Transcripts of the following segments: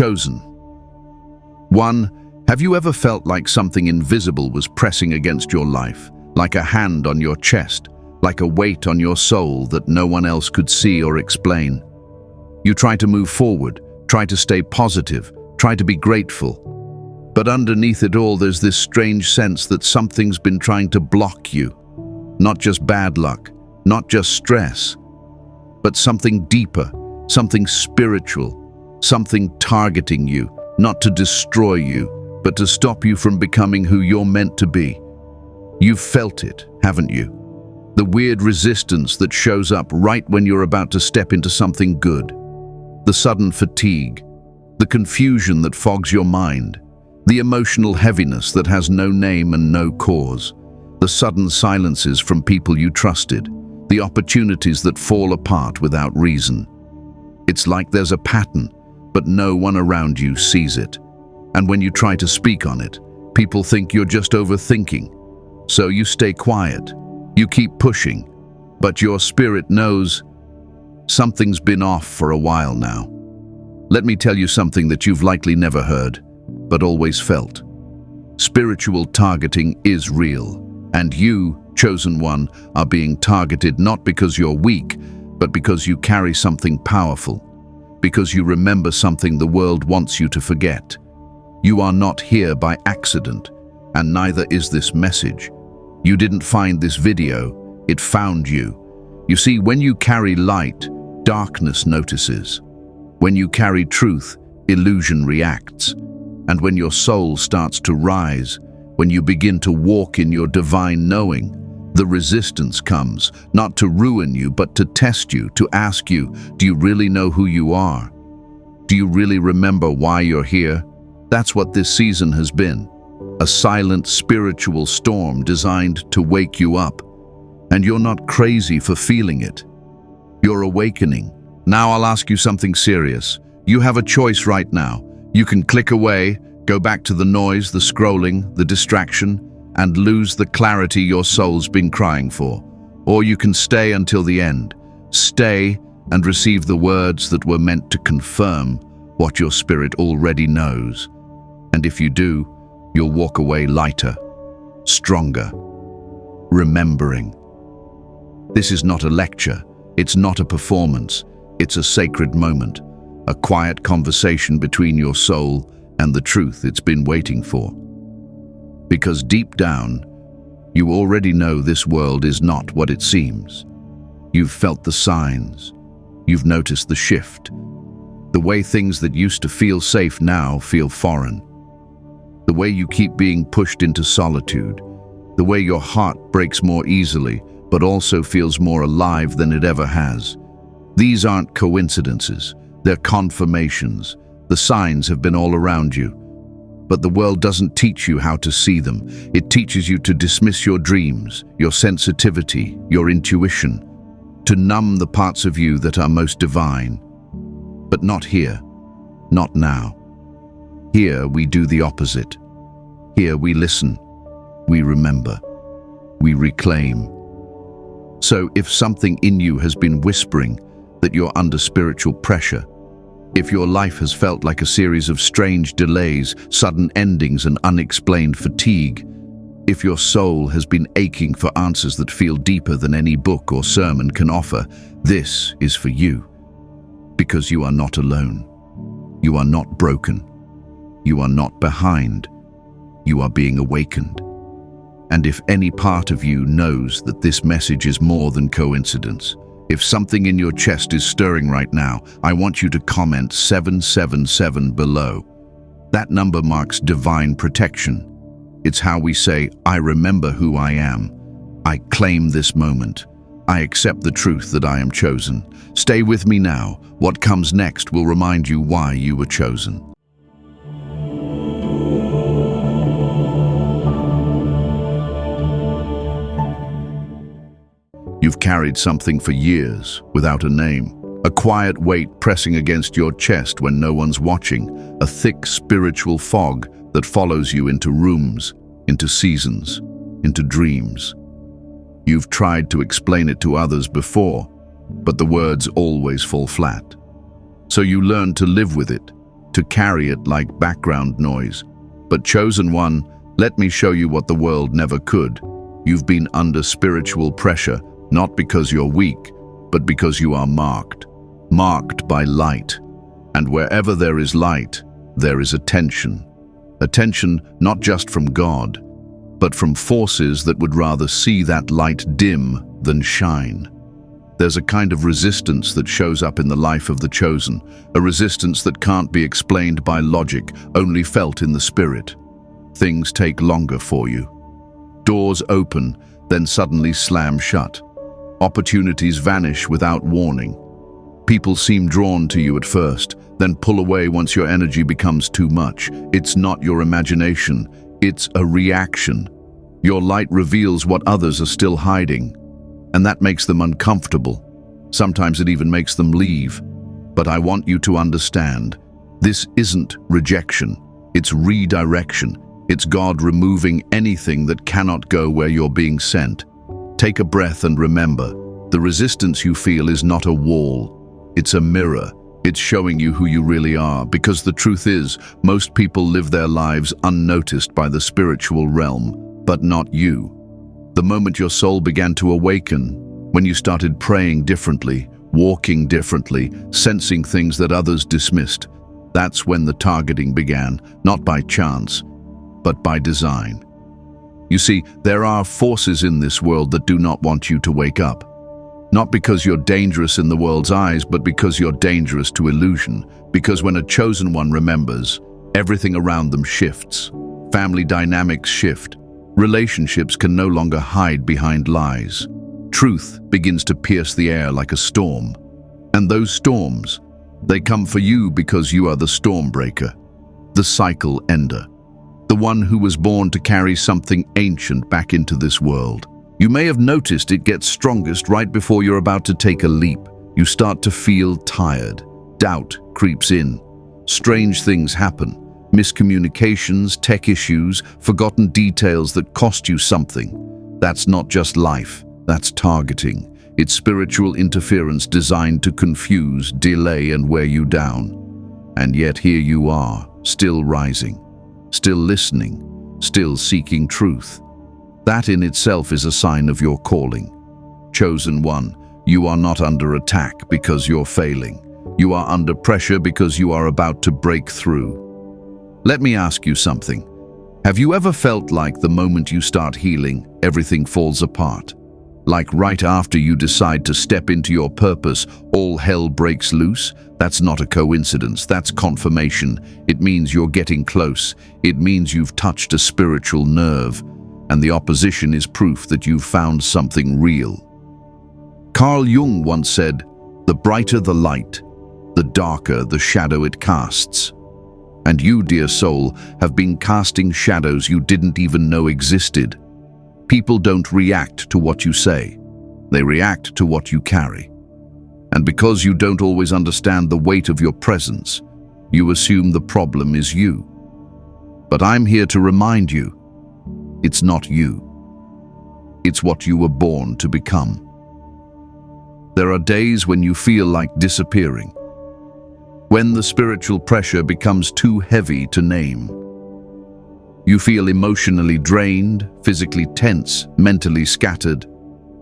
Chosen. 1. Have you ever felt like something invisible was pressing against your life, like a hand on your chest, like a weight on your soul that no one else could see or explain? You try to move forward, try to stay positive, try to be grateful. But underneath it all, there's this strange sense that something's been trying to block you. Not just bad luck, not just stress, but something deeper, something spiritual, something targeting you, not to destroy you, but to stop you from becoming who you're meant to be. You've felt it, haven't you? The weird resistance that shows up right when you're about to step into something good. The sudden fatigue, the confusion that fogs your mind, the emotional heaviness that has no name and no cause, the sudden silences from people you trusted, the opportunities that fall apart without reason. It's like there's a pattern, but no one around you sees it. And when you try to speak on it, people think you're just overthinking. So you stay quiet, you keep pushing, but your spirit knows something's been off for a while now. Let me tell you something that you've likely never heard, but always felt. Spiritual targeting is real, and you, chosen one, are being targeted not because you're weak, but because you carry something powerful, because you remember something the world wants you to forget. You are not here by accident, and neither is this message. You didn't find this video, it found you. You see, when you carry light, darkness notices. When you carry truth, illusion reacts. And when your soul starts to rise, when you begin to walk in your divine knowing, the resistance comes, not to ruin you, but to test you, to ask you, do you really know who you are? Do you really remember why you're here? That's what this season has been. A silent spiritual storm designed to wake you up. And you're not crazy for feeling it. You're awakening. Now I'll ask you something serious. You have a choice right now. You can click away, go back to the noise, the scrolling, the distraction, and lose the clarity your soul's been crying for. Or you can stay until the end. Stay and receive the words that were meant to confirm what your spirit already knows. And if you do, you'll walk away lighter, stronger, remembering. This is not a lecture, it's not a performance, it's a sacred moment, a quiet conversation between your soul and the truth it's been waiting for. Because deep down, you already know this world is not what it seems. You've felt the signs, you've noticed the shift, the way things that used to feel safe now feel foreign. The way you keep being pushed into solitude, the way your heart breaks more easily but also feels more alive than it ever has. These aren't coincidences, they're confirmations. The signs have been all around you. But the world doesn't teach you how to see them. It teaches you to dismiss your dreams, your sensitivity, your intuition, to numb the parts of you that are most divine. But not here, not now. Here we do the opposite. Here we listen, we remember, we reclaim. So if something in you has been whispering that you're under spiritual pressure, if your life has felt like a series of strange delays, sudden endings, and unexplained fatigue, if your soul has been aching for answers that feel deeper than any book or sermon can offer, this is for you. Because you are not alone. You are not broken. You are not behind. You are being awakened. And if any part of you knows that this message is more than coincidence, if something in your chest is stirring right now, I want you to comment 777 below. That number marks divine protection. It's how we say, I remember who I am. I claim this moment. I accept the truth that I am chosen. Stay with me now. What comes next will remind you why you were chosen. You've carried something for years without a name. A quiet weight pressing against your chest when no one's watching. A thick spiritual fog that follows you into rooms, into seasons, into dreams. You've tried to explain it to others before, but the words always fall flat. So you learn to live with it, to carry it like background noise. But chosen one, let me show you what the world never could. You've been under spiritual pressure, not because you're weak, but because you are marked by light. And wherever there is light, there is attention. Attention not just from God, but from forces that would rather see that light dim than shine. There's a kind of resistance that shows up in the life of the chosen, a resistance that can't be explained by logic, only felt in the spirit. Things take longer for you. Doors open, then suddenly slam shut. Opportunities vanish without warning. People seem drawn to you at first, then pull away once your energy becomes too much. It's not your imagination, it's a reaction. Your light reveals what others are still hiding, and that makes them uncomfortable. Sometimes it even makes them leave. But I want you to understand, this isn't rejection, it's redirection. It's God removing anything that cannot go where you're being sent. Take a breath and remember, the resistance you feel is not a wall, it's a mirror. It's showing you who you really are, because the truth is, most people live their lives unnoticed by the spiritual realm, but not you. The moment your soul began to awaken, when you started praying differently, walking differently, sensing things that others dismissed, that's when the targeting began, not by chance, but by design. You see, there are forces in this world that do not want you to wake up. Not because you're dangerous in the world's eyes, but because you're dangerous to illusion. Because when a chosen one remembers, everything around them shifts. Family dynamics shift. Relationships can no longer hide behind lies. Truth begins to pierce the air like a storm. And those storms, they come for you because you are the storm breaker, the cycle ender, the one who was born to carry something ancient back into this world. You may have noticed it gets strongest right before you're about to take a leap. You start to feel tired. Doubt creeps in. Strange things happen. Miscommunications, tech issues, forgotten details that cost you something. That's not just life, that's targeting. It's spiritual interference designed to confuse, delay, and wear you down. And yet here you are, still rising, still listening, still seeking truth. That in itself is a sign of your calling. Chosen one, you are not under attack because you're failing. You are under pressure because you are about to break through. Let me ask you something. Have you ever felt like the moment you start healing, everything falls apart? Like right after you decide to step into your purpose, all hell breaks loose? That's not a coincidence, that's confirmation. It means you're getting close. It means you've touched a spiritual nerve. And the opposition is proof that you've found something real. Carl Jung once said, "The brighter the light, the darker the shadow it casts." And you, dear soul, have been casting shadows you didn't even know existed. People don't react to what you say. They react to what you carry. And because you don't always understand the weight of your presence, you assume the problem is you. But I'm here to remind you, it's not you. It's what you were born to become. There are days when you feel like disappearing, when the spiritual pressure becomes too heavy to name. You feel emotionally drained, physically tense, mentally scattered.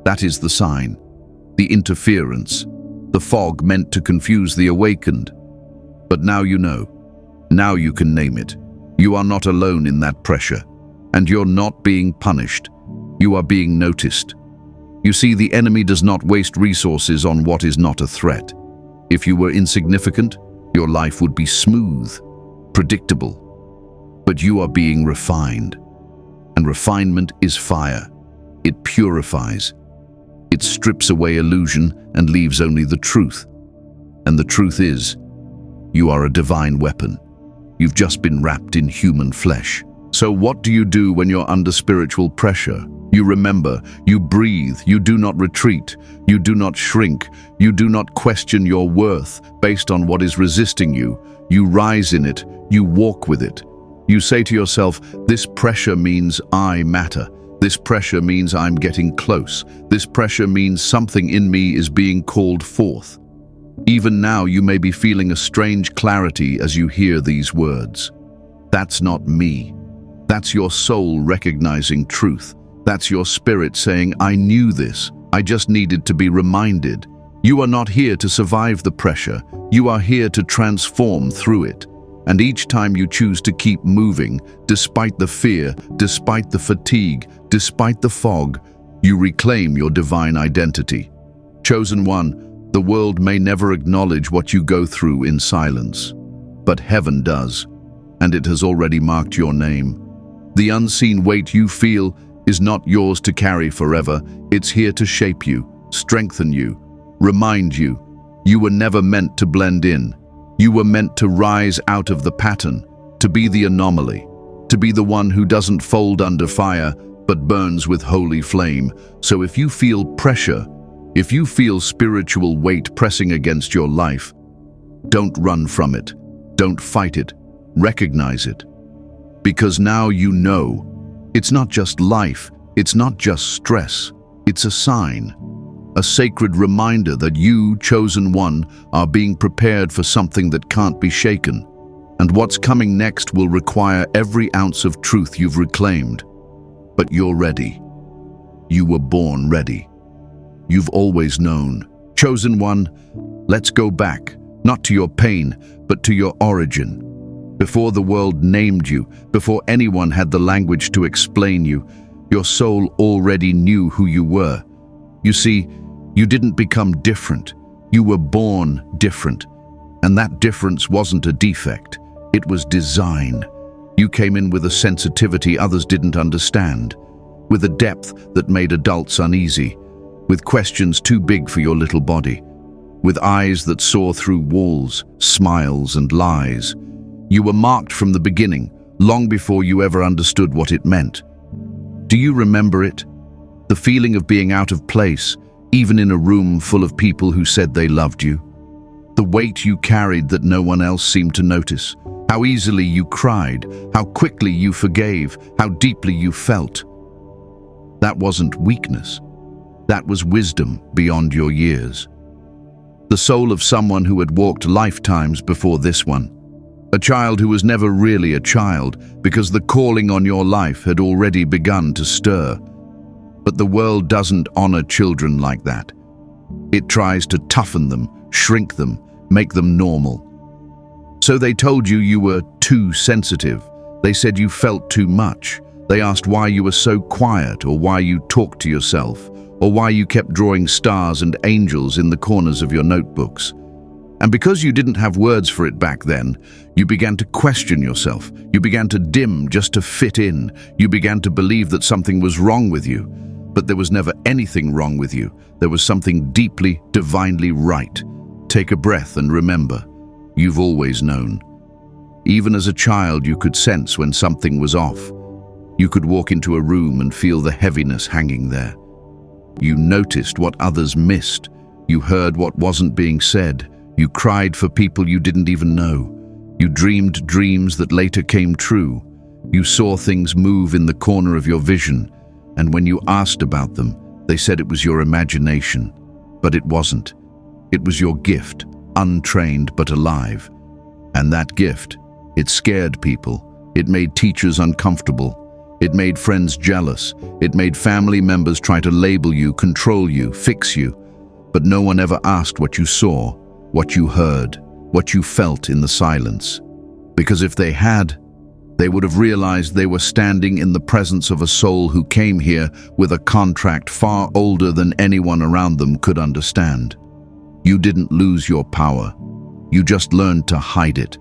That is the sign, the interference, the fog meant to confuse the awakened. But now you know. Now you can name it. You are not alone in that pressure. And you're not being punished. You are being noticed. You see, the enemy does not waste resources on what is not a threat. If you were insignificant, your life would be smooth, predictable. But you are being refined. And refinement is fire. It purifies. It strips away illusion and leaves only the truth. And the truth is, you are a divine weapon. You've just been wrapped in human flesh. So what do you do when you're under spiritual pressure? You remember, you breathe, you do not retreat, you do not shrink, you do not question your worth based on what is resisting you. You rise in it, you walk with it. You say to yourself, this pressure means I matter. This pressure means I'm getting close. This pressure means something in me is being called forth. Even now you may be feeling a strange clarity as you hear these words. That's not me. That's your soul recognizing truth. That's your spirit saying, I knew this. I just needed to be reminded. You are not here to survive the pressure. You are here to transform through it. And each time you choose to keep moving, despite the fear, despite the fatigue, despite the fog, you reclaim your divine identity. Chosen one, the world may never acknowledge what you go through in silence, but heaven does, and it has already marked your name. The unseen weight you feel is not yours to carry forever. It's here to shape you, strengthen you, remind you. You were never meant to blend in. You were meant to rise out of the pattern, to be the anomaly, to be the one who doesn't fold under fire, but burns with holy flame. So if you feel pressure, if you feel spiritual weight pressing against your life, don't run from it. Don't fight it. Recognize it. Because now you know. It's not just life. It's not just stress. It's a sign. A sacred reminder that you, chosen one, are being prepared for something that can't be shaken. And what's coming next will require every ounce of truth you've reclaimed. But you're ready. You were born ready. You've always known. Chosen one, let's go back, not to your pain, but to your origin. Before the world named you, before anyone had the language to explain you, your soul already knew who you were. You see, you didn't become different. You were born different. And that difference wasn't a defect. It was design. You came in with a sensitivity others didn't understand, with a depth that made adults uneasy, with questions too big for your little body, with eyes that saw through walls, smiles, and lies. You were marked from the beginning, long before you ever understood what it meant. Do you remember it? The feeling of being out of place, even in a room full of people who said they loved you? The weight you carried that no one else seemed to notice? How easily you cried, how quickly you forgave, how deeply you felt. That wasn't weakness. That was wisdom beyond your years. The soul of someone who had walked lifetimes before this one. A child who was never really a child because the calling on your life had already begun to stir. But the world doesn't honor children like that. It tries to toughen them, shrink them, make them normal. So they told you you were too sensitive. They said you felt too much. They asked why you were so quiet, or why you talked to yourself, or why you kept drawing stars and angels in the corners of your notebooks. And because you didn't have words for it back then, you began to question yourself. You began to dim just to fit in. You began to believe that something was wrong with you. But there was never anything wrong with you. There was something deeply, divinely right. Take a breath and remember, you've always known. Even as a child, you could sense when something was off. You could walk into a room and feel the heaviness hanging there. You noticed what others missed. You heard what wasn't being said. You cried for people you didn't even know. You dreamed dreams that later came true. You saw things move in the corner of your vision, and when you asked about them, they said it was your imagination. But it wasn't. It was your gift, untrained but alive. And that gift, it scared people. It made teachers uncomfortable. It made friends jealous. It made family members try to label you, control you, fix you. But no one ever asked what you saw, what you heard, what you felt in the silence. Because if they had, they would have realized they were standing in the presence of a soul who came here with a contract far older than anyone around them could understand. You didn't lose your power. You just learned to hide it.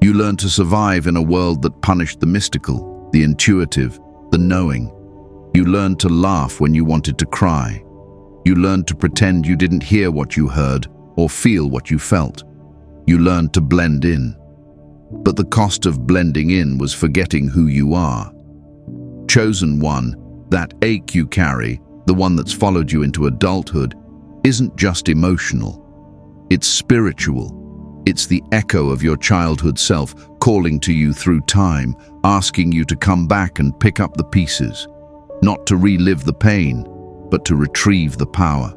You learned to survive in a world that punished the mystical, the intuitive, the knowing. You learned to laugh when you wanted to cry. You learned to pretend you didn't hear what you heard or feel what you felt. You learned to blend in. But the cost of blending in was forgetting who you are. Chosen one, that ache you carry, the one that's followed you into adulthood, isn't just emotional. It's spiritual. It's the echo of your childhood self calling to you through time, asking you to come back and pick up the pieces, not to relive the pain, but to retrieve the power.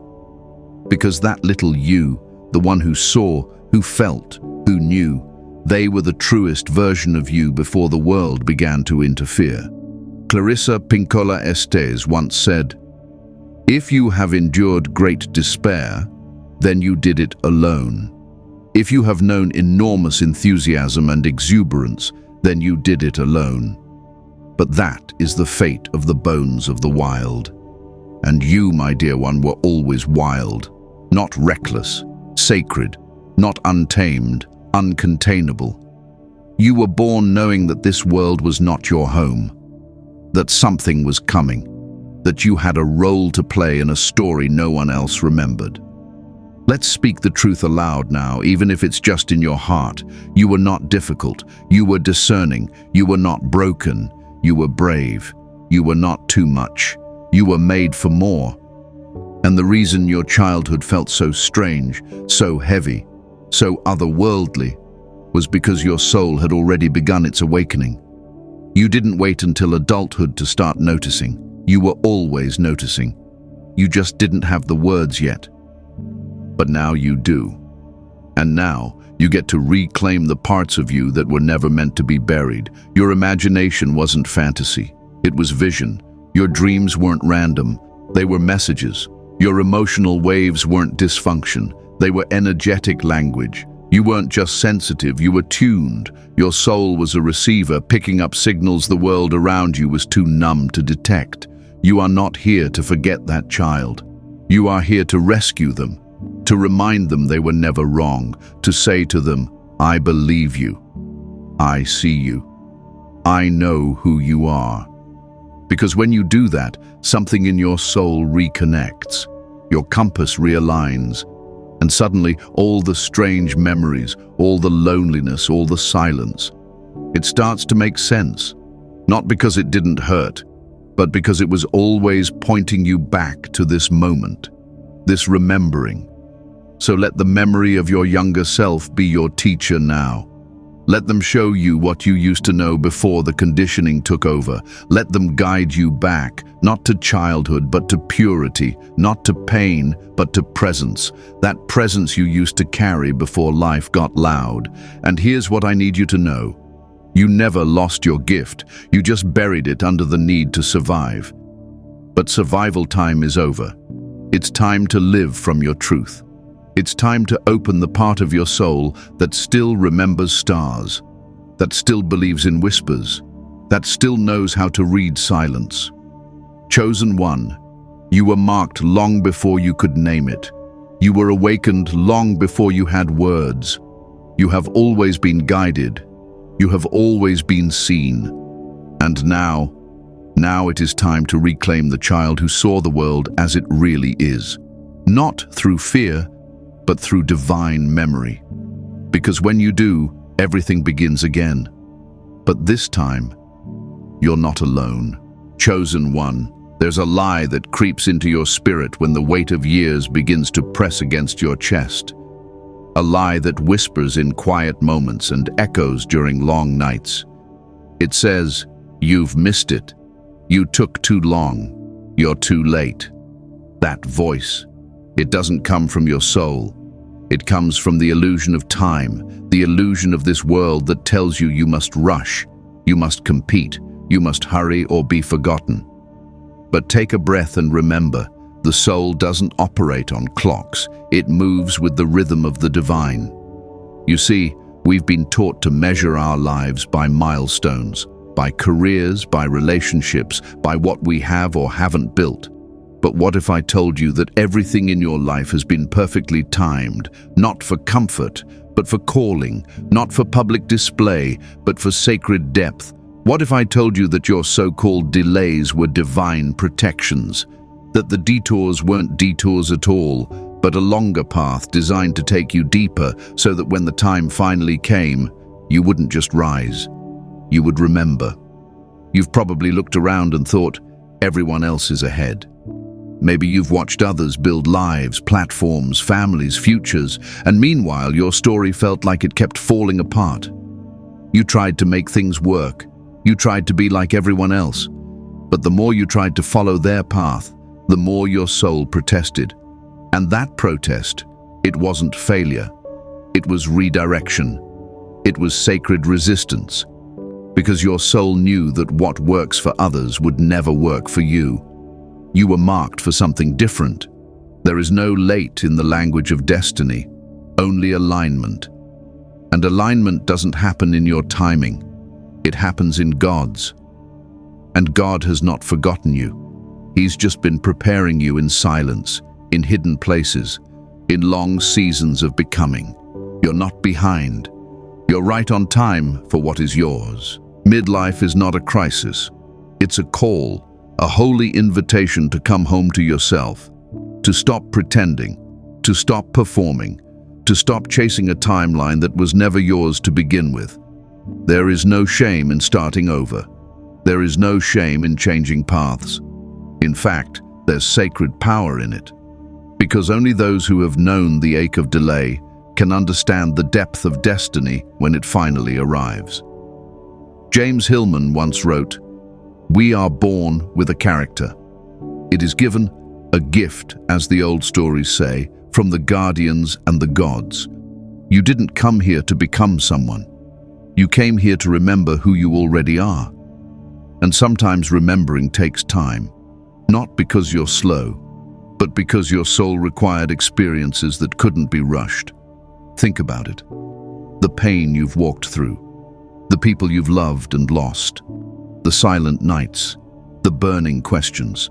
Because that little you, the one who saw, who felt, who knew. They were the truest version of you before the world began to interfere. Clarissa Pinkola Estes once said, "If you have endured great despair, then you did it alone. If you have known enormous enthusiasm and exuberance, then you did it alone. But that is the fate of the bones of the wild. And you, my dear one, were always wild, not reckless, sacred, not untamed, uncontainable. You were born knowing that this world was not your home, that something was coming, that you had a role to play in a story no one else remembered. Let's speak the truth aloud now, even if it's just in your heart. You were not difficult, you were discerning, you were not broken, you were brave, you were not too much, you were made for more. And the reason your childhood felt so strange, so heavy, so otherworldly, was because your soul had already begun its awakening. You didn't wait until adulthood to start noticing. You were always noticing. You just didn't have the words yet. But now you do. And now you get to reclaim the parts of you that were never meant to be buried. Your imagination wasn't fantasy. It was vision. Your dreams weren't random. They were messages. Your emotional waves weren't dysfunction. They were energetic language. You weren't just sensitive, you were tuned. Your soul was a receiver, picking up signals the world around you was too numb to detect. You are not here to forget that child. You are here to rescue them, to remind them they were never wrong, to say to them, "I believe you. I see you. I know who you are." Because when you do that, something in your soul reconnects. Your compass realigns. And suddenly, all the strange memories, all the loneliness, all the silence, it starts to make sense. Not because it didn't hurt, but because it was always pointing you back to this moment, this remembering. So let the memory of your younger self be your teacher now. Let them show you what you used to know before the conditioning took over. Let them guide you back, not to childhood, but to purity, not to pain, but to presence. That presence you used to carry before life got loud. And here's what I need you to know. You never lost your gift. You just buried it under the need to survive. But survival time is over. It's time to live from your truth. It's time to open the part of your soul that still remembers stars, that still believes in whispers, that still knows how to read silence. Chosen one, you were marked long before you could name it. You were awakened long before you had words. You have always been guided. You have always been seen. And now it is time to reclaim the child who saw the world as it really is. Not through fear, but through divine memory. Because when you do, everything begins again. But this time, you're not alone. Chosen one, there's a lie that creeps into your spirit when the weight of years begins to press against your chest. A lie that whispers in quiet moments and echoes during long nights. It says, "You've missed it. You took too long. You're too late." That voice, it doesn't come from your soul. It comes from the illusion of time, the illusion of this world that tells you you must rush, you must compete, you must hurry or be forgotten. But take a breath and remember, the soul doesn't operate on clocks. It moves with the rhythm of the divine. You see, we've been taught to measure our lives by milestones, by careers, by relationships, by what we have or haven't built. But what if I told you that everything in your life has been perfectly timed, not for comfort, but for calling, not for public display, but for sacred depth? What if I told you that your so-called delays were divine protections, that the detours weren't detours at all, but a longer path designed to take you deeper so that when the time finally came, you wouldn't just rise, you would remember. You've probably looked around and thought, everyone else is ahead. Maybe you've watched others build lives, platforms, families, futures, and meanwhile your story felt like it kept falling apart. You tried to make things work. You tried to be like everyone else. But the more you tried to follow their path, the more your soul protested. And that protest, It wasn't failure. It was redirection. It was sacred resistance. Because your soul knew that what works for others would never work for you. You were marked for something different. There is no late in the language of destiny, only alignment. And alignment doesn't happen in your timing. It happens in God's. And God has not forgotten you. He's just been preparing you in silence, in hidden places, in long seasons of becoming. You're not behind. You're right on time for what is yours. Midlife is not a crisis. It's a call, a holy invitation to come home to yourself, to stop pretending, to stop performing, to stop chasing a timeline that was never yours to begin with. There is no shame in starting over. There is no shame in changing paths. In fact, there's sacred power in it. Because only those who have known the ache of delay can understand the depth of destiny when it finally arrives. James Hillman once wrote, "We are born with a character. It is given, a gift, as the old stories say, from the guardians and the gods. You didn't come here to become someone. You came here to remember who you already are. And sometimes remembering takes time, not because you're slow, but because your soul required experiences that couldn't be rushed. Think about it. The pain you've walked through, the people you've loved and lost, the silent nights, the burning questions.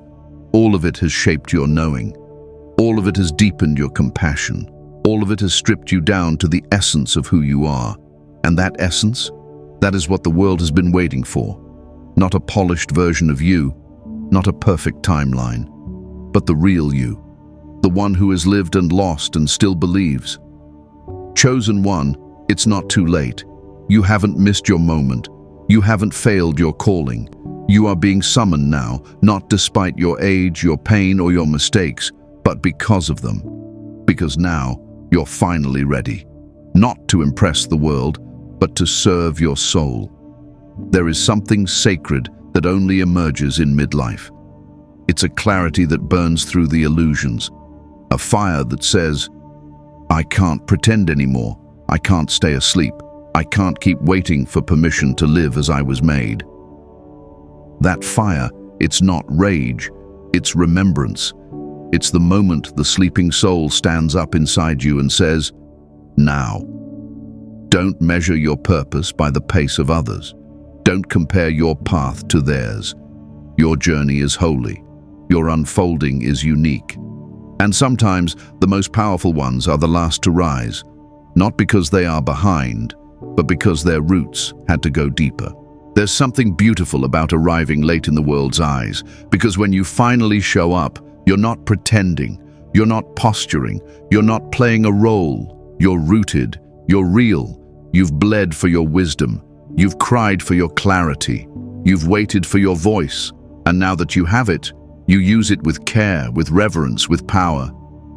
All of it has shaped your knowing. All of it has deepened your compassion. All of it has stripped you down to the essence of who you are. And that essence, that is what the world has been waiting for. Not a polished version of you, not a perfect timeline, but the real you, the one who has lived and lost and still believes. Chosen one, it's not too late. You haven't missed your moment. You haven't failed your calling. You are being summoned now, not despite your age, your pain, or your mistakes, but because of them. Because now, you're finally ready. Not to impress the world, but to serve your soul. There is something sacred that only emerges in midlife. It's a clarity that burns through the illusions. A fire that says, I can't pretend anymore. I can't stay asleep. I can't keep waiting for permission to live as I was made. That fire, it's not rage, it's remembrance. It's the moment the sleeping soul stands up inside you and says, now. Don't measure your purpose by the pace of others. Don't compare your path to theirs. Your journey is holy. Your unfolding is unique. And sometimes the most powerful ones are the last to rise, not because they are behind, but because their roots had to go deeper. There's something beautiful about arriving late in the world's eyes, because when you finally show up, you're not pretending, you're not posturing, you're not playing a role. You're rooted, you're real. You've bled for your wisdom, you've cried for your clarity, you've waited for your voice, and now that you have it, you use it with care, with reverence, with power.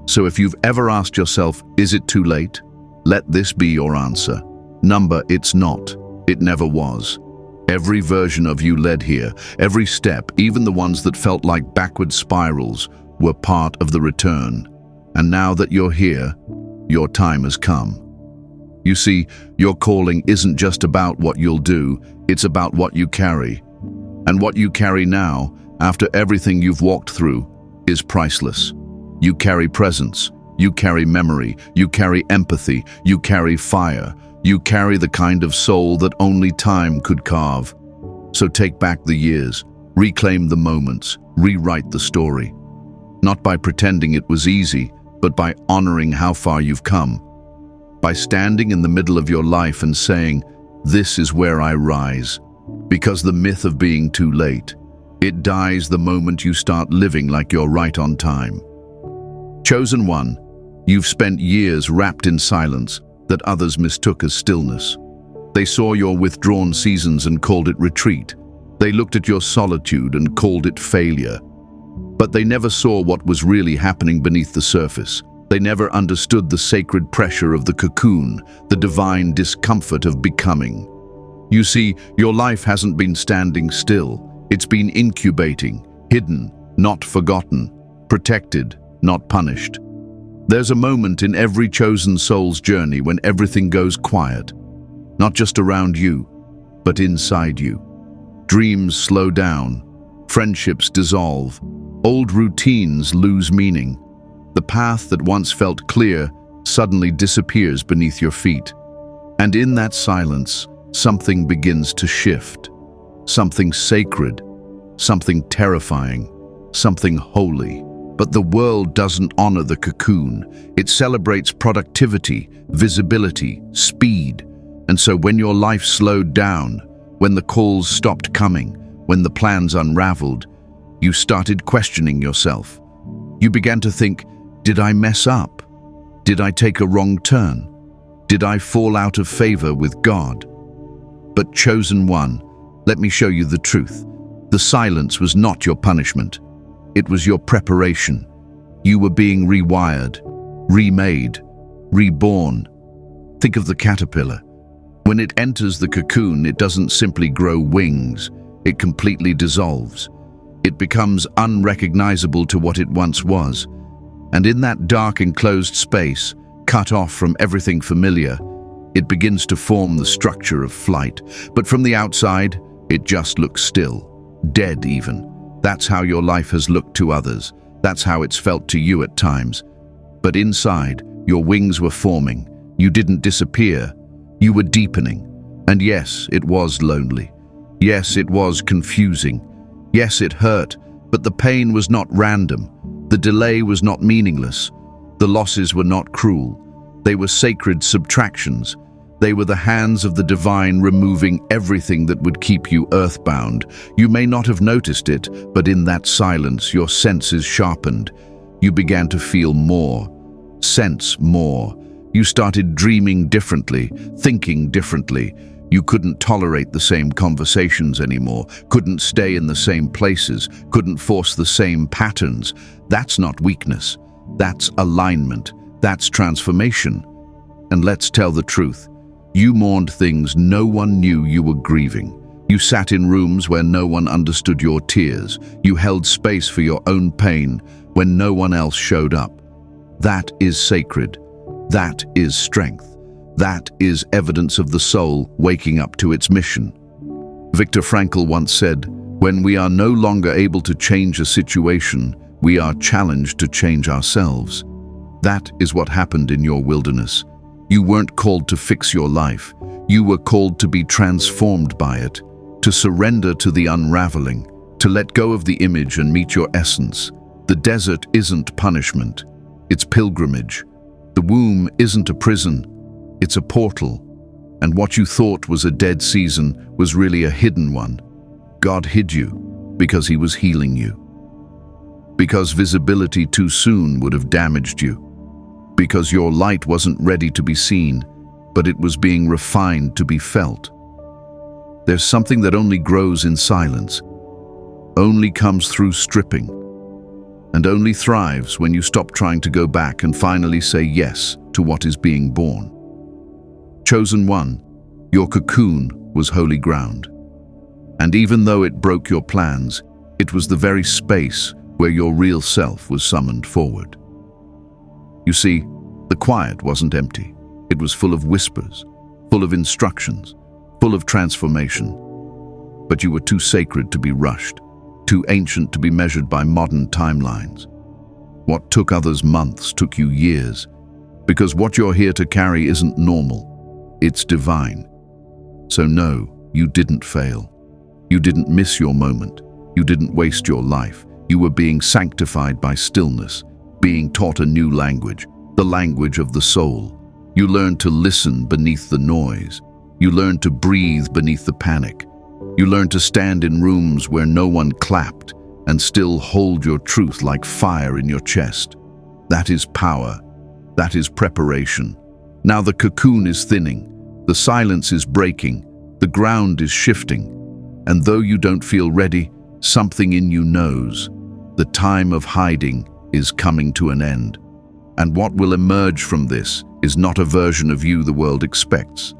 So if you've ever asked yourself, is it too late? Let this be your answer. It's not. It never was. Every version of you led here, every step, even the ones that felt like backward spirals, were part of the return. And now that you're here, your time has come. You see, your calling isn't just about what you'll do, it's about what you carry. And what you carry now, after everything you've walked through, is priceless. You carry presence, you carry memory, you carry empathy, you carry fire. You carry the kind of soul that only time could carve. So take back the years, reclaim the moments, rewrite the story. Not by pretending it was easy, but by honoring how far you've come. By standing in the middle of your life and saying, this is where I rise. Because the myth of being too late, it dies the moment you start living like you're right on time. Chosen one, you've spent years wrapped in silence that others mistook as stillness. They saw your withdrawn seasons and called it retreat. They looked at your solitude and called it failure. But they never saw what was really happening beneath the surface. They never understood the sacred pressure of the cocoon, the divine discomfort of becoming. You see, your life hasn't been standing still. It's been incubating, hidden, not forgotten, protected, not punished. There's a moment in every chosen soul's journey when everything goes quiet, not just around you, but inside you. Dreams slow down, friendships dissolve, old routines lose meaning. The path that once felt clear suddenly disappears beneath your feet. And in that silence, something begins to shift. Something sacred, something terrifying, something holy. But the world doesn't honor the cocoon. It celebrates productivity, visibility, speed. And so when your life slowed down, when the calls stopped coming, when the plans unraveled, you started questioning yourself. You began to think, did I mess up? Did I take a wrong turn? Did I fall out of favor with God? But chosen one, let me show you the truth. The silence was not your punishment. It was your preparation. You were being rewired, remade, reborn. Think of the caterpillar. When it enters the cocoon, it doesn't simply grow wings. It completely dissolves. It becomes unrecognizable to what it once was. And in that dark enclosed space, cut off from everything familiar, it begins to form the structure of flight. But from the outside, it just looks still, dead even. That's how your life has looked to others. That's how it's felt to you at times. But inside, your wings were forming. You didn't disappear. You were deepening. And yes, it was lonely. Yes, it was confusing. Yes, it hurt. But the pain was not random. The delay was not meaningless. The losses were not cruel. They were sacred subtractions. They were the hands of the divine removing everything that would keep you earthbound. You may not have noticed it, but in that silence, your senses sharpened. You began to feel more, sense more. You started dreaming differently, thinking differently. You couldn't tolerate the same conversations anymore, couldn't stay in the same places, couldn't force the same patterns. That's not weakness. That's alignment. That's transformation. And let's tell the truth. You mourned things no one knew you were grieving. You sat in rooms where no one understood your tears. You held space for your own pain when no one else showed up. That is sacred. That is strength. That is evidence of the soul waking up to its mission. Viktor Frankl once said, "When we are no longer able to change a situation, we are challenged to change ourselves." That is what happened in your wilderness. You weren't called to fix your life. You were called to be transformed by it, to surrender to the unraveling, to let go of the image and meet your essence. The desert isn't punishment, it's pilgrimage. The womb isn't a prison, it's a portal. And what you thought was a dead season was really a hidden one. God hid you because He was healing you. Because visibility too soon would have damaged you. Because your light wasn't ready to be seen, but it was being refined to be felt. There's something that only grows in silence, only comes through stripping, and only thrives when you stop trying to go back and finally say yes to what is being born. Chosen one, your cocoon was holy ground. And even though it broke your plans, it was the very space where your real self was summoned forward. You see, the quiet wasn't empty. It was full of whispers, full of instructions, full of transformation. But you were too sacred to be rushed, too ancient to be measured by modern timelines. What took others months took you years, because what you're here to carry isn't normal, it's divine. So no, you didn't fail. You didn't miss your moment. You didn't waste your life. You were being sanctified by stillness, being taught a new language, the language of the soul. You learned to listen beneath the noise. You learned to breathe beneath the panic. You learned to stand in rooms where no one clapped and still hold your truth like fire in your chest. That is power. That is preparation. Now the cocoon is thinning. The silence is breaking. The ground is shifting. And though you don't feel ready, something in you knows. The time of hiding is coming to an end. And what will emerge from this is not a version of you the world expects.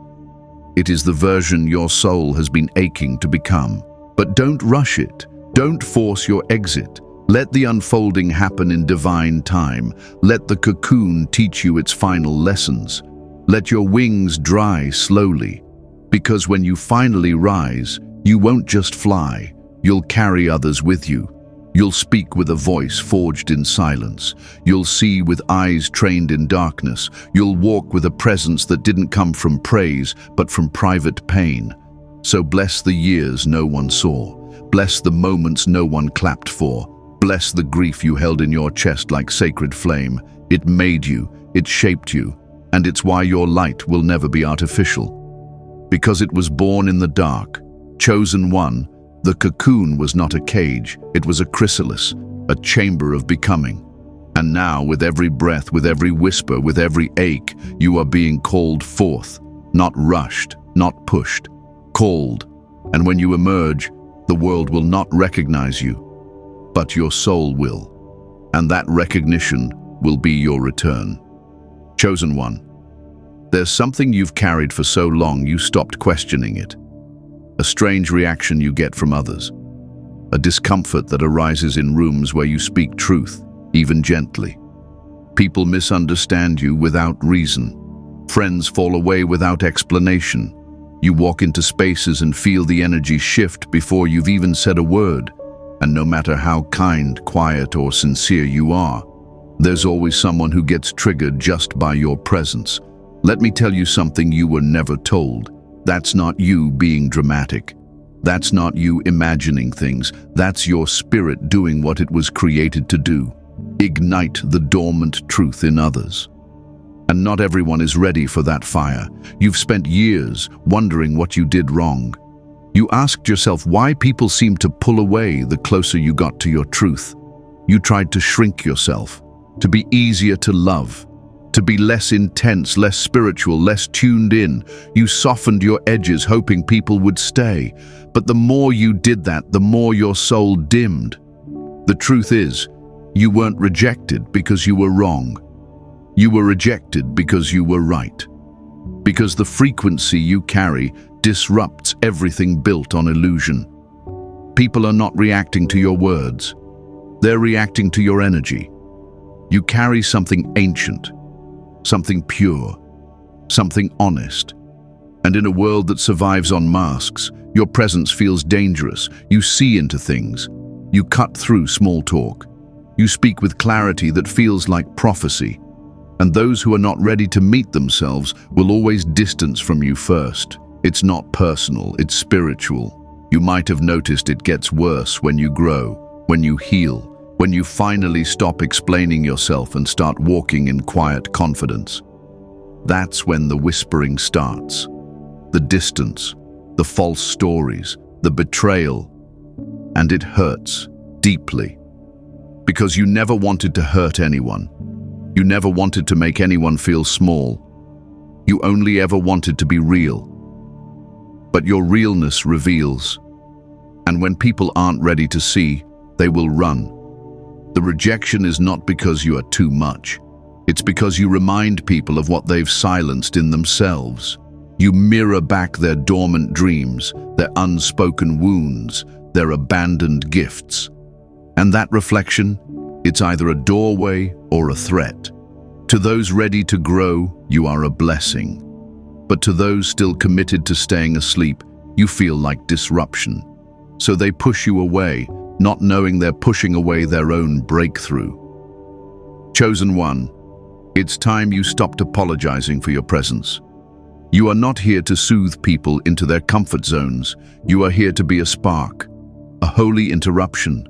It is the version your soul has been aching to become. But don't rush it. Don't force your exit. Let the unfolding happen in divine time. Let the cocoon teach you its final lessons. Let your wings dry slowly, because when you finally rise, you won't just fly, you'll carry others with you. You'll speak with a voice forged in silence. You'll see with eyes trained in darkness. You'll walk with a presence that didn't come from praise, but from private pain. So bless the years no one saw. Bless the moments no one clapped for. Bless the grief you held in your chest like sacred flame. It made you, it shaped you, and it's why your light will never be artificial. Because it was born in the dark, chosen one. The cocoon was not a cage, it was a chrysalis, a chamber of becoming. And now, with every breath, with every whisper, with every ache, you are being called forth, not rushed, not pushed, called. And when you emerge, the world will not recognize you, but your soul will. And that recognition will be your return. Chosen one. There's something you've carried for so long you stopped questioning it. A strange reaction you get from others. A discomfort that arises in rooms where you speak truth, even gently. People misunderstand you without reason. Friends fall away without explanation. You walk into spaces and feel the energy shift before you've even said a word. And no matter how kind, quiet, or sincere you are, there's always someone who gets triggered just by your presence. Let me tell you something you were never told. That's not you being dramatic. That's not you imagining things. That's your spirit doing what it was created to do. Ignite the dormant truth in others. And not everyone is ready for that fire. You've spent years wondering what you did wrong. You asked yourself why people seemed to pull away the closer you got to your truth. You tried to shrink yourself, to be easier to love, to be less intense, less spiritual, less tuned in. You softened your edges, hoping people would stay. But the more you did that, the more your soul dimmed. The truth is, you weren't rejected because you were wrong. You were rejected because you were right. Because the frequency you carry disrupts everything built on illusion. People are not reacting to your words. They're reacting to your energy. You carry something ancient, something pure, something honest. And in a world that survives on masks, your presence feels dangerous. You see into things. You cut through small talk. You speak with clarity that feels like prophecy. And those who are not ready to meet themselves will always distance from you first. It's not personal, it's spiritual. You might have noticed it gets worse when you grow, when you heal, when you finally stop explaining yourself and start walking in quiet confidence. That's when the whispering starts. The distance, the false stories, the betrayal. And it hurts deeply. Because you never wanted to hurt anyone. You never wanted to make anyone feel small. You only ever wanted to be real. But your realness reveals. And when people aren't ready to see, they will run. The rejection is not because you are too much. It's because you remind people of what they've silenced in themselves. You mirror back their dormant dreams, their unspoken wounds, their abandoned gifts. And that reflection, it's either a doorway or a threat. To those ready to grow, you are a blessing. But to those still committed to staying asleep, you feel like disruption. So they push you away, not knowing they're pushing away their own breakthrough. Chosen one, it's time you stopped apologizing for your presence. You are not here to soothe people into their comfort zones. You are here to be a spark, a holy interruption,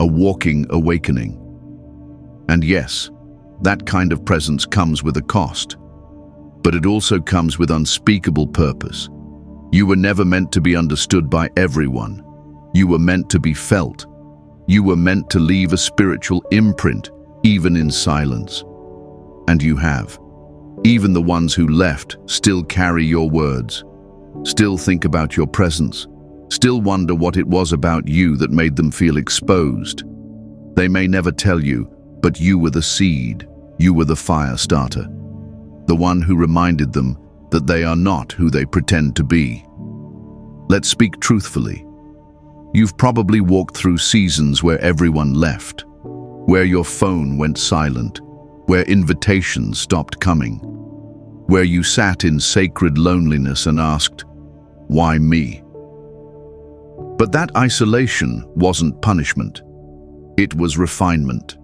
a walking awakening. And yes, that kind of presence comes with a cost, but it also comes with unspeakable purpose. You were never meant to be understood by everyone. You were meant to be felt. You were meant to leave a spiritual imprint, even in silence. And you have. Even the ones who left still carry your words, still think about your presence, still wonder what it was about you that made them feel exposed. They may never tell you, but you were the seed, you were the fire starter, the one who reminded them that they are not who they pretend to be. Let's speak truthfully. You've probably walked through seasons where everyone left, where your phone went silent, where invitations stopped coming, where you sat in sacred loneliness and asked, "Why me?" But that isolation wasn't punishment. It was refinement.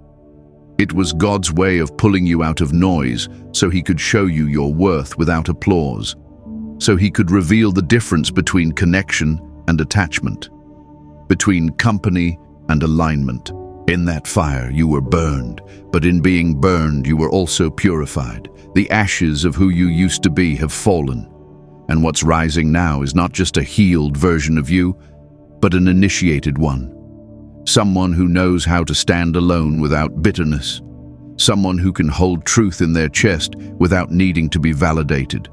It was God's way of pulling you out of noise so He could show you your worth without applause, so He could reveal the difference between connection and attachment, between company and alignment. In that fire you were burned, but in being burned you were also purified. The ashes of who you used to be have fallen, and what's rising now is not just a healed version of you, but an initiated one. Someone who knows how to stand alone without bitterness. Someone who can hold truth in their chest without needing to be validated.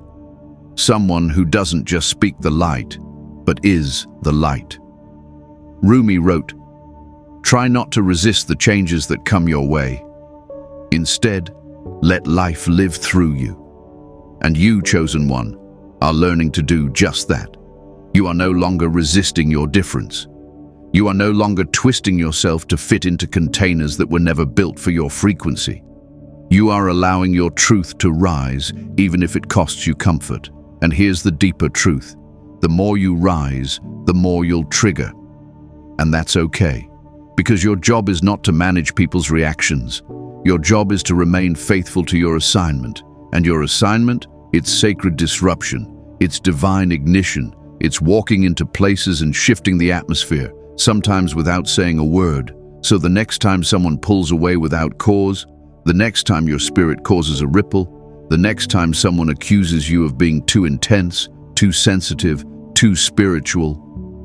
Someone who doesn't just speak the light, but is the light. Rumi wrote, "Try not to resist the changes that come your way. Instead, let life live through you." And you, chosen one, are learning to do just that. You are no longer resisting your difference. You are no longer twisting yourself to fit into containers that were never built for your frequency. You are allowing your truth to rise, even if it costs you comfort. And here's the deeper truth. The more you rise, the more you'll trigger. And that's okay, because your job is not to manage people's reactions. Your job is to remain faithful to your assignment. And your assignment, it's sacred disruption. It's divine ignition. It's walking into places and shifting the atmosphere, sometimes without saying a word. So the next time someone pulls away without cause, the next time your spirit causes a ripple, the next time someone accuses you of being too intense, too sensitive, too spiritual,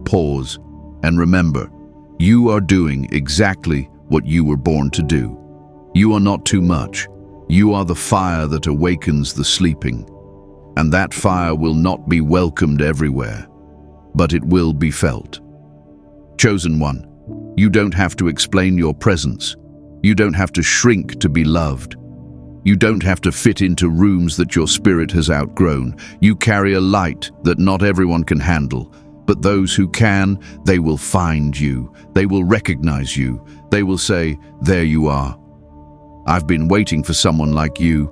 pause and remember, you are doing exactly what you were born to do. You are not too much. You are the fire that awakens the sleeping. And that fire will not be welcomed everywhere, but it will be felt. Chosen one, you don't have to explain your presence. You don't have to shrink to be loved. You don't have to fit into rooms that your spirit has outgrown. You carry a light that not everyone can handle, but those who can, they will find you. They will recognize you. They will say, "There you are. I've been waiting for someone like you."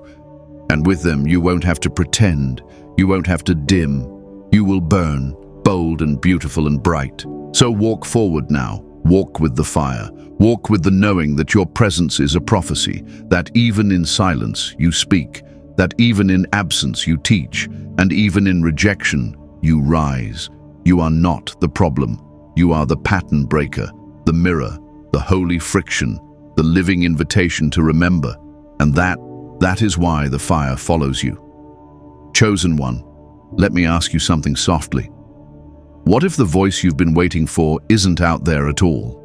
And with them, you won't have to pretend. You won't have to dim. You will burn, bold and beautiful and bright. So walk forward now. Walk with the fire. Walk with the knowing that your presence is a prophecy, that even in silence you speak, that even in absence you teach, and even in rejection you rise. You are not the problem. You are the pattern breaker, the mirror, the holy friction, the living invitation to remember. And that is why the fire follows you. Chosen one, let me ask you something softly. What if the voice you've been waiting for isn't out there at all?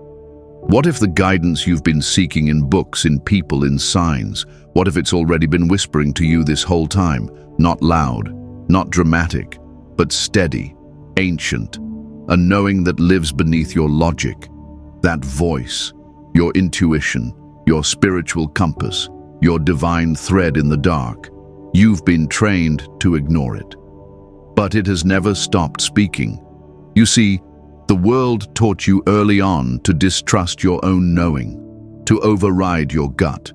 What if the guidance you've been seeking in books, in people, in signs, what if it's already been whispering to you this whole time? Not loud, not dramatic, but steady, ancient, a knowing that lives beneath your logic. That voice, your intuition, your spiritual compass, your divine thread in the dark. You've been trained to ignore it. But it has never stopped speaking. You see, the world taught you early on to distrust your own knowing, to override your gut,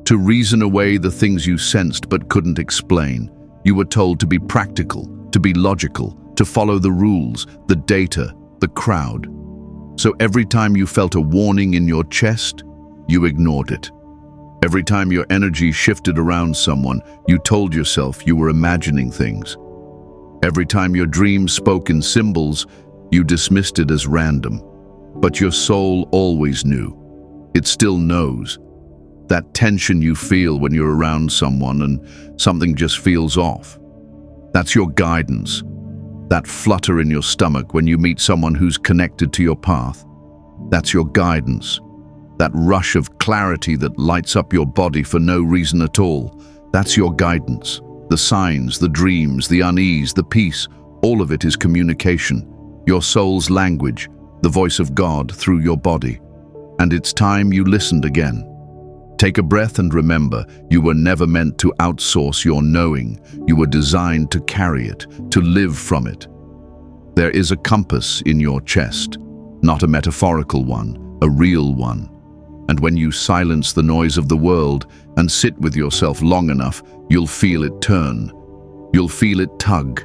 to reason away the things you sensed but couldn't explain. You were told to be practical, to be logical, to follow the rules, the data, the crowd. So every time you felt a warning in your chest, you ignored it. Every time your energy shifted around someone, you told yourself you were imagining things. Every time your dreams spoke in symbols, you dismissed it as random. But your soul always knew. It still knows. That tension you feel when you're around someone and something just feels off. That's your guidance. That flutter in your stomach when you meet someone who's connected to your path. That's your guidance. That rush of clarity that lights up your body for no reason at all. That's your guidance. The signs, the dreams, the unease, the peace, all of it is communication. Your soul's language, the voice of God through your body. And it's time you listened again. Take a breath and remember, you were never meant to outsource your knowing. You were designed to carry it, to live from it. There is a compass in your chest, not a metaphorical one, a real one. And when you silence the noise of the world and sit with yourself long enough, you'll feel it turn. You'll feel it tug.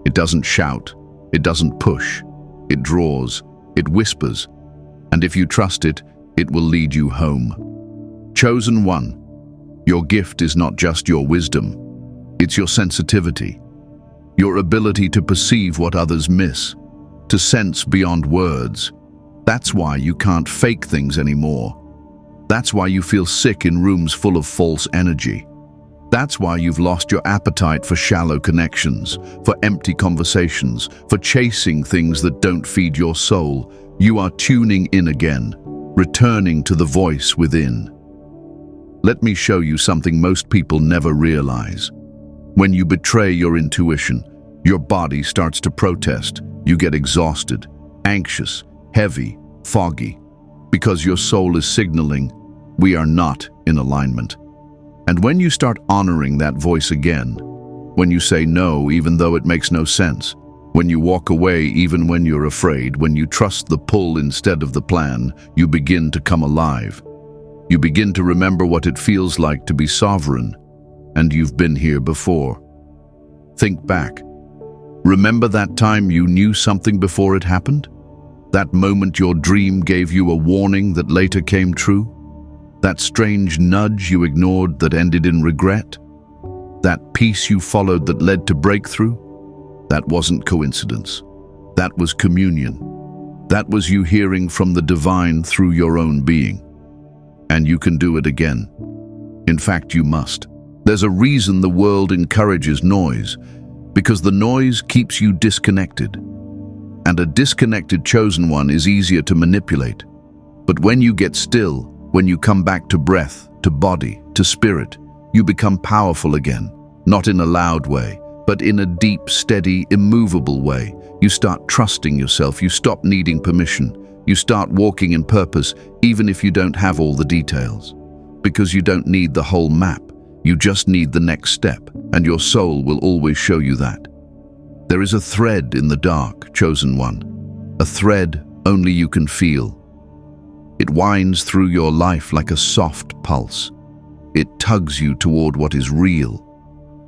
It doesn't shout. It doesn't push. It draws. It whispers. And if you trust it, it will lead you home. Chosen one, your gift is not just your wisdom. It's your sensitivity. Your ability to perceive what others miss. To sense beyond words. That's why you can't fake things anymore. That's why you feel sick in rooms full of false energy. That's why you've lost your appetite for shallow connections, for empty conversations, for chasing things that don't feed your soul. You are tuning in again, returning to the voice within. Let me show you something most people never realize. When you betray your intuition, your body starts to protest. You get exhausted, anxious, heavy, foggy, because your soul is signaling, we are not in alignment. And when you start honoring that voice again, when you say no even though it makes no sense, when you walk away even when you're afraid, when you trust the pull instead of the plan, you begin to come alive. You begin to remember what it feels like to be sovereign, and you've been here before. Think back. Remember that time you knew something before it happened? That moment your dream gave you a warning that later came true? That strange nudge you ignored that ended in regret? That peace you followed that led to breakthrough? That wasn't coincidence. That was communion. That was you hearing from the divine through your own being. And you can do it again. In fact, you must. There's a reason the world encourages noise, because the noise keeps you disconnected. And a disconnected chosen one is easier to manipulate. But when you get still, when you come back to breath, to body, to spirit, you become powerful again, not in a loud way, but in a deep, steady, immovable way. You start trusting yourself, you stop needing permission, you start walking in purpose, even if you don't have all the details. Because you don't need the whole map, you just need the next step, and your soul will always show you that. There is a thread in the dark, chosen one, a thread only you can feel. It winds through your life like a soft pulse. It tugs you toward what is real.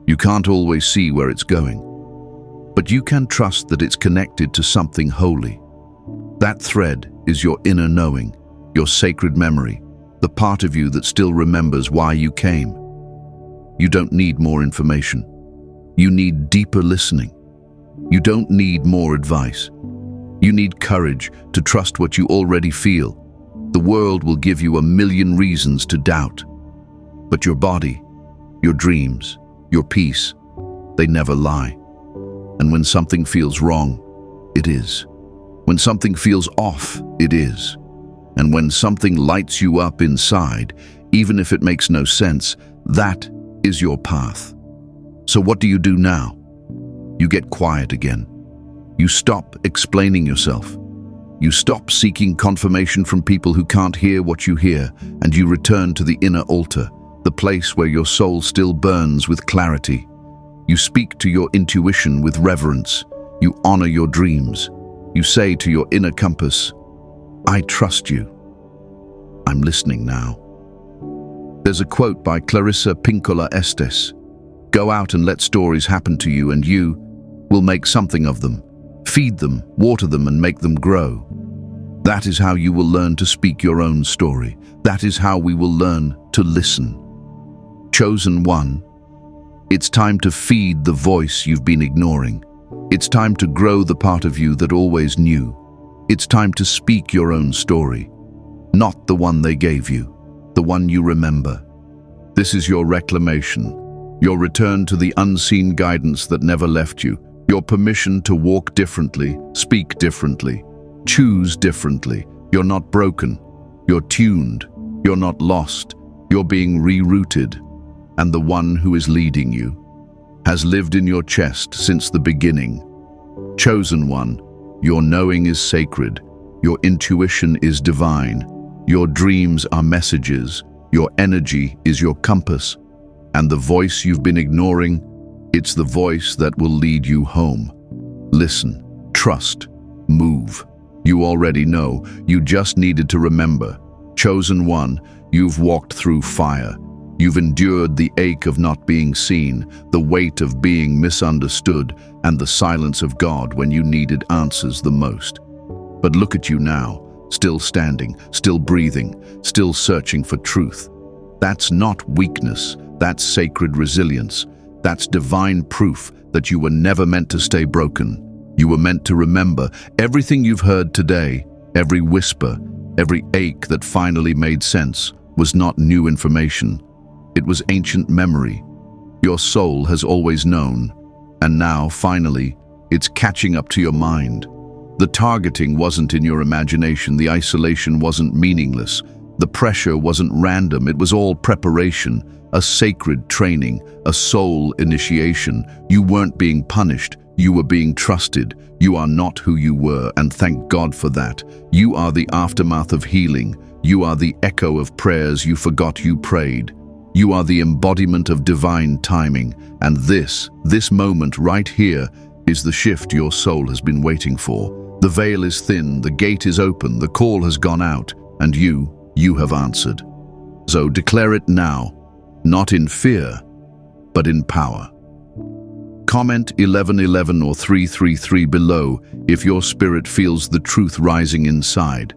You can't always see where it's going, but you can trust that it's connected to something holy. That thread is your inner knowing, your sacred memory, the part of you that still remembers why you came. You don't need more information. You need deeper listening. You don't need more advice. You need courage to trust what you already feel. The world will give you a million reasons to doubt. But your body, your dreams, your peace, they never lie. And when something feels wrong, it is. When something feels off, it is. And when something lights you up inside, even if it makes no sense, that is your path. So what do you do now? You get quiet again. You stop explaining yourself. You stop seeking confirmation from people who can't hear what you hear, and you return to the inner altar, the place where your soul still burns with clarity. You speak to your intuition with reverence. You honor your dreams. You say to your inner compass, I trust you. I'm listening now. There's a quote by Clarissa Pinkola Estes. Go out and let stories happen to you, and you will make something of them. Feed them, water them, and make them grow. That is how you will learn to speak your own story. That is how we will learn to listen. Chosen one, it's time to feed the voice you've been ignoring. It's time to grow the part of you that always knew. It's time to speak your own story, not the one they gave you, the one you remember. This is your reclamation, your return to the unseen guidance that never left you, your permission to walk differently, speak differently, choose differently. You're not broken, you're tuned, you're not lost, you're being rerouted. And the one who is leading you has lived in your chest since the beginning. Chosen one, your knowing is sacred, your intuition is divine, your dreams are messages, your energy is your compass, and the voice you've been ignoring, it's the voice that will lead you home. Listen, trust, move. You already know, you just needed to remember. Chosen one, you've walked through fire. You've endured the ache of not being seen, the weight of being misunderstood, and the silence of God when you needed answers the most. But look at you now, still standing, still breathing, still searching for truth. That's not weakness, that's sacred resilience. That's divine proof that you were never meant to stay broken. You were meant to remember everything you've heard today, every whisper, every ache that finally made sense, was not new information. It was ancient memory. Your soul has always known, and now, finally, it's catching up to your mind. The targeting wasn't in your imagination, the isolation wasn't meaningless, the pressure wasn't random, it was all preparation, a sacred training, a soul initiation. You weren't being punished, you were being trusted. You are not who you were, and thank God for that. You are the aftermath of healing. You are the echo of prayers you forgot you prayed. You are the embodiment of divine timing, and this moment right here is the shift your soul has been waiting for. The veil is thin, the gate is open, the call has gone out, and you have answered. So declare it now, not in fear, but in power. Comment 1111 or 333 below if your spirit feels the truth rising inside.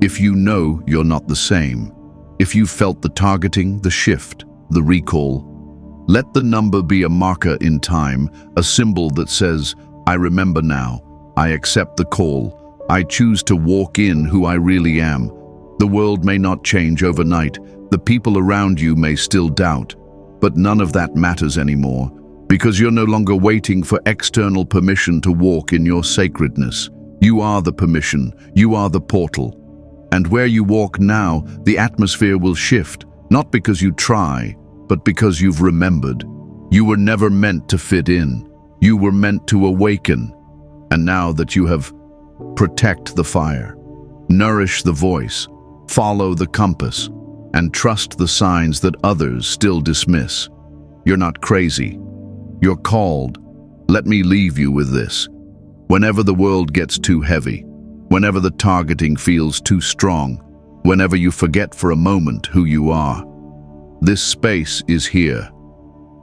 If you know you're not the same. If you felt the targeting, the shift, the recall. Let the number be a marker in time, a symbol that says, I remember now, I accept the call, I choose to walk in who I really am. The world may not change overnight, the people around you may still doubt, but none of that matters anymore, because you're no longer waiting for external permission to walk in your sacredness. You are the permission, you are the portal. And where you walk now, the atmosphere will shift, not because you try, but because you've remembered. You were never meant to fit in. You were meant to awaken. And now that you have, protect the fire, nourish the voice, follow the compass, and trust the signs that others still dismiss. You're not crazy. You're called. Let me leave you with this. Whenever the world gets too heavy, whenever the targeting feels too strong, whenever you forget for a moment who you are, this space is here.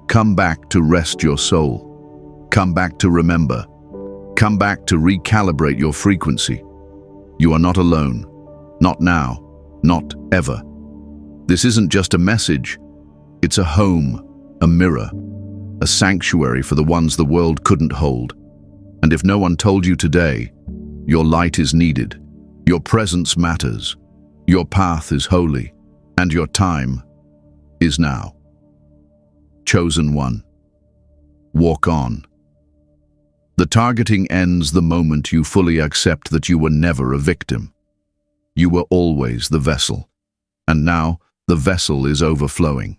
Come back to rest your soul. Come back to remember. Come back to recalibrate your frequency. You are not alone. Not now. Not ever. This isn't just a message. It's a home, a mirror, a sanctuary for the ones the world couldn't hold. And if no one told you today, your light is needed, your presence matters, your path is holy, and your time is now. Chosen one. Walk on. The targeting ends the moment you fully accept that you were never a victim. You were always the vessel, and now the vessel is overflowing.